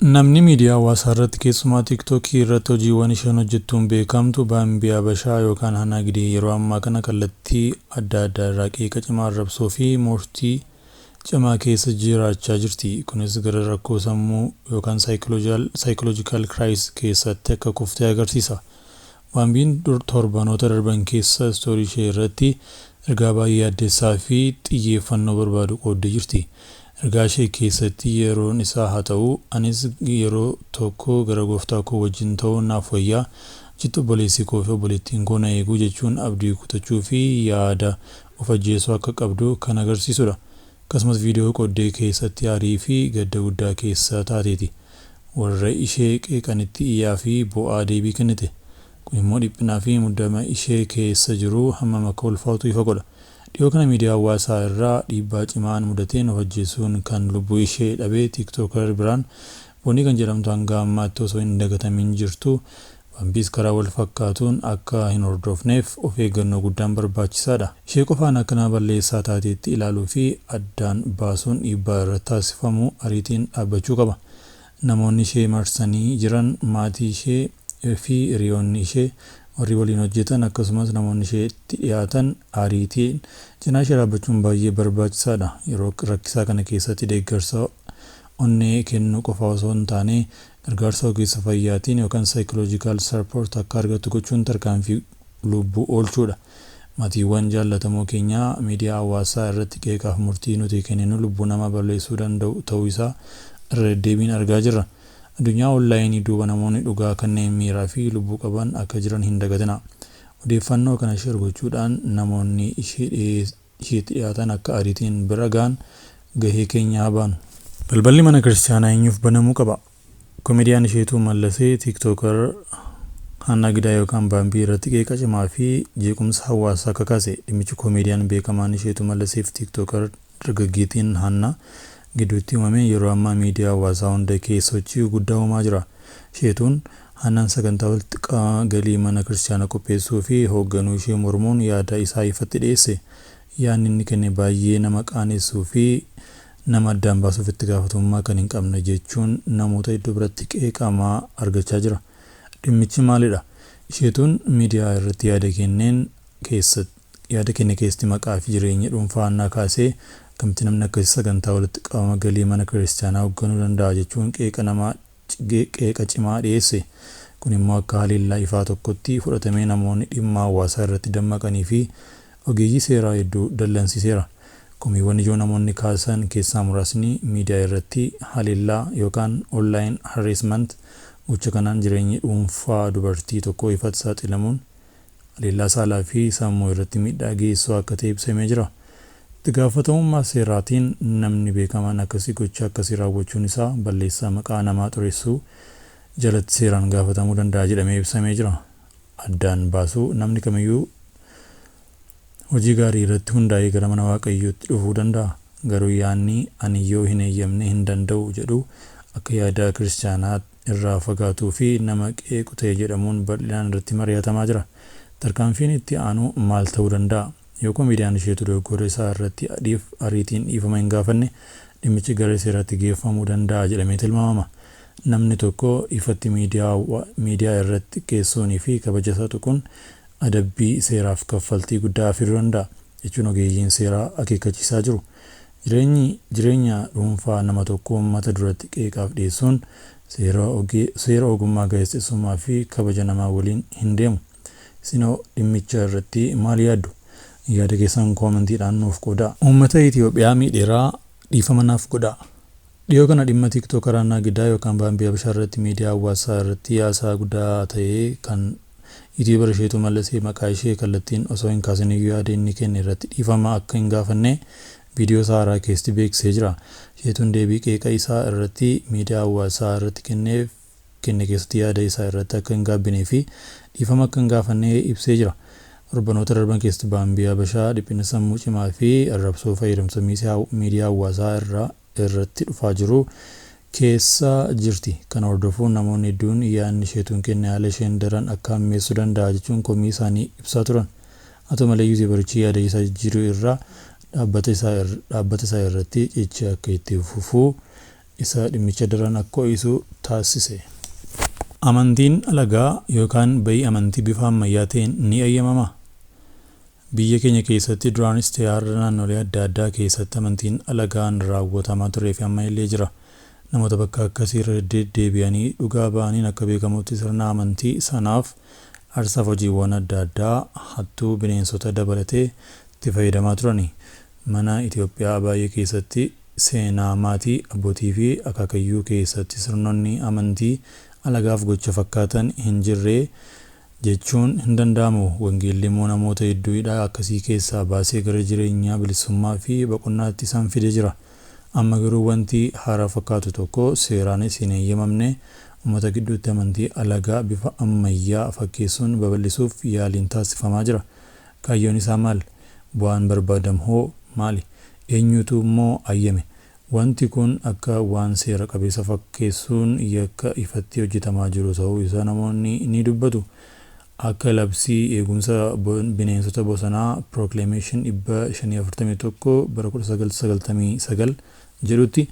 Namni miidiyaa hawaasaa irratti keessumaa tiiktookii irratti hojiiwwan isheen hojjettuun beekamtu Bambi Habeshaa yookaan Hannaa Gidee yeroo ammaa kana kallattii adda addaa irraa qeeqa cimaa arrabsoo fi mortii cimaa keessa jiraachaa jirti. Kunis gara rakkoo sammuu yookaan saayikoloojikaal kiraayis keessatti akka kuftee agarsiisa. Bambiin torbanoota darban keessa istoorii ishee irratti ergaa baay'ee addeessaa fi xiyyeeffannoo barbaadu qooddee jirti. Ergaa ishee keessatti yeroon isaa haa ta'u anis yeroo tokko gara gooftaa koo wajjin ta'uu naaf wayyaa jittu obboleessi koo fi obboleettiin koo na eeguu jechuun abdii kutachuu fi yaada of ajjeesuu akka qabdu kan agarsiisudha. Akkasumas viidiyoo qooddee keessatti aarii fi gadda guddaa keessa taateeti. Warra ishee qeeqanitti iyyaa fi bu'aa deebii kennite. Kun immoo dhiphinaa fi muddama ishee keessa jiru hammam akka ulfaatu ifa godha. Dhiyoo kana miidiyaa hawaasaa irraa dhiibbaa cimaan mudateen of ajjeesuun kan lubbuu ishee dhabee tiiktooker biraan boonii kan jedhamtu hanga ammaatti osoo hin dagatamin jirtu. Bambiis karaa wal fakkaatuun akka hin hordofneef of eeggannoo guddaan barbaachisaadha. Ishee qofaan akkanaa balleessaa taateetti ilaaluu fi addaan baasuun dhiibbaa irratti taasifamu ariitiin dhaabbachuu qaba. Namoonni ishee marsanii jiran maatii ishee fi hiriyoonni ishee warri waliin hojjetan akkasumas namoonni isheetti dhiyaatan ariitiin cinaa ishee dhaabbachuun baay'ee barbaachisaadha. Yeroo rakkisaa kana keessatti deeggarsa onnee kennuu qofa osoo hin taane gargaarsa ogeessa fayyaatiin yookaan saayikoloojikaal sarpoort akka argattu gochuun tarkaanfii lubbuu oolchuudha. Maatiiwwan jaallatamoo keenyaa miidiyaa hawaasaa irratti qeeqaaf murtii nuti kenninu lubbuu namaa balleessuu danda'u ta'uu isaa irra deddeebiin argaa jirra. Addunyaa onlaayinii duuba namoonni dhugaa kanneen miiraa fi lubbuu qaban akka jiran hin dagatina. Odeeffannoo kana share gochuudhaan namoonni isheetti dhiyaatan akka ariitiin bira ga'an gahee keenya haa baanu. Balballi mana kiristaanaa eenyuuf banamuu qaba? Koomediyaan isheetu mallasee tiiktooker Hannaa Gidee yookaan Bambii irratti qeeqa cimaa fi jeequmsa hawaasaa kakaase. Dhimmichi koomediyaan beekamaan isheetu mallaseef tiiktooker dargaggeettiin Hannaa gidduutti uumame yeroo ammaa miidiyaa hawaasaa hunda keessa sochii guddaa uumaa jira. Isheetuun Hannaan sagantaa walitti galii mana kiristaanaa qopheessuu fi hoogganuu ishee mormuun yaada isaa ifatti dhiyeesse. Yaadni inni kenne baay'ee nama qaanessuu fi nama addaan baasuuf itti gaafatamummaa kan hin qabne jechuun namoota iddoo biratti qeeqamaa argachaa jira. Dhimmichi maalidha? Isheetuun miidiyaa irratti yaada kenne keessatti maqaa fi jireenya dhuunfaa Hannaa kaasee akkamitti namni akkasii sagantaa walitti qabama galii mana kiristaanaa hoogganuu danda'a jechuun qeeqa cimaa dhiyeesse. Kun immoo akka haleellaa ifaa tokkotti fudhatamee namoonni dhimma hawaasaa irratti dammaqanii fi ogeeyyii seeraa hedduu dallansiiseera. Komiiwwan ijoo namoonni kaasan keessaa muraasni miidiyaa irratti haleellaa yookaan onlaayin haraasment gocha kanaan jireenyi dhuunfaa dubartii tokko ifatti saaxilamuun haleellaa saalaa fi sammuu irratti miidhaa geessisuu akka ta'e ibsamee jira. Itti gaafatamummaa seeraatiin namni beekamaan akkasii gocha akkasii raawwachuun isaa balleessaa maqaa namaa xureessuu jalatti seeraan gaafatamuu danda'a jedhamee ibsamee jira. Addaan baasuu namni kamiyyuu hojii gaarii irratti hundaa'ee gara mana waaqayyootti dhufuu danda'a. Garuu yaadni ani yoo hin eeyyamne hin danda'u jedhu akka yaada kiristaanaa irraa fagaatuu fi nama qeequ ta'e jedhamuun bal'inaan irratti mari'atamaa jira. Tarkaanfiin itti aanu maal ta'uu danda'a? Yoo koomediyaan isheetu dogoggora isaa irratti ariitiin dhiifama hin gaafanne dhimmichi gara seeraatti geeffamuu danda'a jedhamee tilmaamama. Namni tokko ifatti miidiyaa irratti qeequunii fi kabaja isaa tuquun adabbii seeraaf kaffaltii guddaa fiduu danda'a jechuun ogeeyyiin seeraa akeekkachiisaa jiru. Jireenya dhuunfaa nama tokko uummata duratti qeeqaaf dhiyeessuun seera ogummaa gaazexeessummaa fi kabaja namaa waliin hin deemu. Isin dhimmicha irratti maal yaaddu? Yaada keessan koomantiidhaan nuuf qoodaa. Uummata Itoophiyaa miidheeraa dhiifama naaf godhaa. Dhiyoo kana dhimma tiiktooker Hannaa Gidee yookaan Bambii Habeshaa irratti miidiyaa hawaasaa irratti yaasaa guddaa ta'ee kan yuutuubar isheetu mallasee maqaa ishee kallattiin osoo hin kaasin iyyuu yaada inni kenne irratti dhiifama akka hin gaafanne viidiyoo haaraa keessatti beeksisee jira. Isheetuun deebii qeeqa isaa irratti miidiyaa hawaasaa irratti kenne keessatti yaada isaa irratti akka hin gaabbinee fi dhiifama akka hin gaafanne ibsee jira. Torbanoota darban keessatti Bambii Habeshaa dhiphina sammuu cimaa fi arrabsoo fayyadamsa miidiyaa hawaasaa irratti dhufaa jiru keessa jirti. Kana hordofuun namoonni hedduun yaadni isheetuun kenne haala isheen daran akka hammeessuu danda'a jechuun komii isaanii ibsaa turan. Haa ta'u malee yuutuubarichi yaada isaa jijjiiruu irraa dhaabbata isaa irratti cicha akka itti fufuu isa dhimmicha daran akka ho'isu taasise. Amantiin alagaa yookaan bayii amantii bifa ammayyaa ta'een ni eeyyamama. Biyya keenya keessatti duraanis ta'ee har'a naannolee adda addaa keessatti amantiin alagaan raawwatamaa turee fi amma illee jira. Namoota bakka akkasii irra deddeebi'anii dhugaa ba'aniin akka beekamutti sirna amantii sanaaf aarsaaf hojiiwwan adda addaa hattuu bineensota dabalatee itti fayyadamaa turani. Mana Itoophiyaa baay'ee keessatti seenaa maatii abbootii fi akaakayyuu keessatti sirnonni amantii alagaaf gocha fakkaatan hin jirre jechuun hin danda'amu. Wangeelli immoo namoota hedduu hidhaa akkasii keessaa baasee gara jireenyaa bilisummaa fi boqonnaatti isaan fidee jira. Amma garuu wanti haaraa fakkaatu tokko seeraanis hin eeyyamamne uummata gidduutti amantii alagaa bifa ammayyaa fakkeessuun babal'isuuf yaaliin taasifamaa jira. Kaayyoon isaa maal? Bu'aan barbaadamu hoo maali? Eenyutu immoo ayyame? Wanti kun akka waan seera qabeessa fakkeessuun yakka ifatti hojjetamaa jiru ta'uu isaa namoonni ni dubbatu. Akka labsii eegumsa bineensota bosonaa Proclamation 541 bara 1999 jedhutti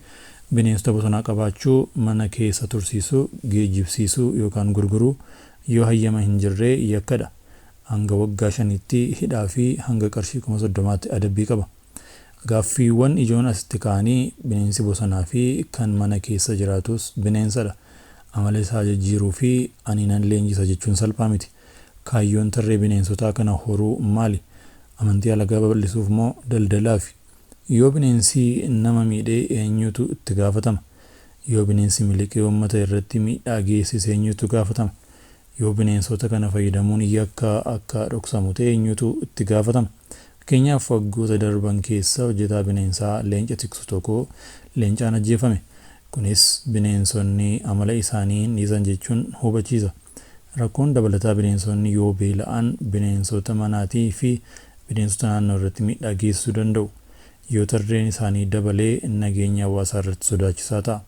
bineensota bosonaa qabaachuu, mana keessa tursiisuu, geejjibsiisuu yookaan gurguruu yoo hayyama hin jirre yakkadha. Hanga waggaa 5tti hidhaa fi hanga qarshii 30,000tti adabbii qaba. Gaaffiiwwan ijoon asitti ka'anii bineensi bosonaa fi kan mana keessa jiraatus bineensadha. Amala isaa jijjiiruu fi ani nan leenjisa jechuun salphaa miti. Kaayyoon tarree bineensotaa kana horuu maali? Amantii alagaa babal'isuuf moo daldalaafi? Yoo bineensi nama miidhee eenyutu itti gaafatama? Yoo bineensi miliqee uummata irratti miidhaa geessise eenyutu gaafatama? Yoo bineensota kana fayyadamuun yakka akka dhoksamu ta'e eenyutu itti gaafatama? Fakkeenyaaf waggoota darban keessa hojjetaa bineensaa leenca tiksu tokko leencaan ajjeefame. Kunis bineensonni amala isaanii hin dhiisan jechuun hubachiisa. Rakkoon dabalataa bineensonni yoo beela'an bineensota manaatii fi bineensota naannoo irratti miidhaa geessisuu danda'u. Yoo tarreen isaanii dabalee nageenya hawaasaa irratti sodaachisaa ta'a.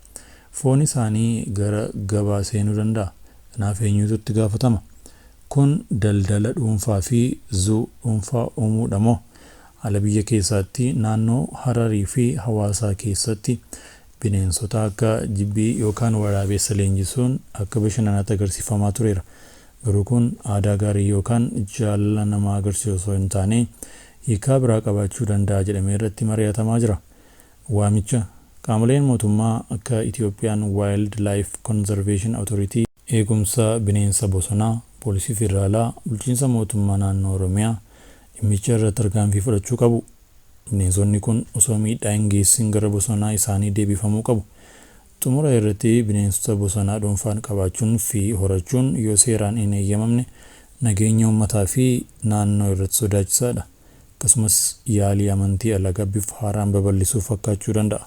Foon isaanii gara gabaa seenuu danda'a. Kanaaf eenyutu itti gaafatama? Kun daldala dhuunfaa fi zoo dhuunfaa uumuudha moo? Ala biyya keessaatti naannoo Hararii fi hawaasaa keessatti bineensota akka jibbii yookaan waraabessa leenjisuun akka bashannanaatti agarsiifamaa tureera. Garuu kun aadaa gaarii yookaan jaalala namaa agarsiisu osoo hin taane hiikaa biraa qabaachuu danda'a jedhamee irratti mari'atamaa jira. Waamicha qaamoleen mootummaa akka Itoophiyaan Wildlife Conservation Authority, eegumsa bineensa bosonaa, poolisii federaalaa, bulchiinsa mootummaa naannoo Oromiyaa dhimmicha irratti tarkaanfii fudhachuu qabu. Bineensonni kun osoo miidhaa hin geessin gara bosonaa isaanii deebifamuu qabu. Xumura irratti bineensota bosonaa dhuunfaan qabaachuun fi horachuun yoo seeraan hin eeyyamamne nageenya uummataa fi naannoo irratti sodaachisaadha. Akkasumas yaalii amantii alagaa bifa haaraan babal'isuuf fakkaachuu danda'a.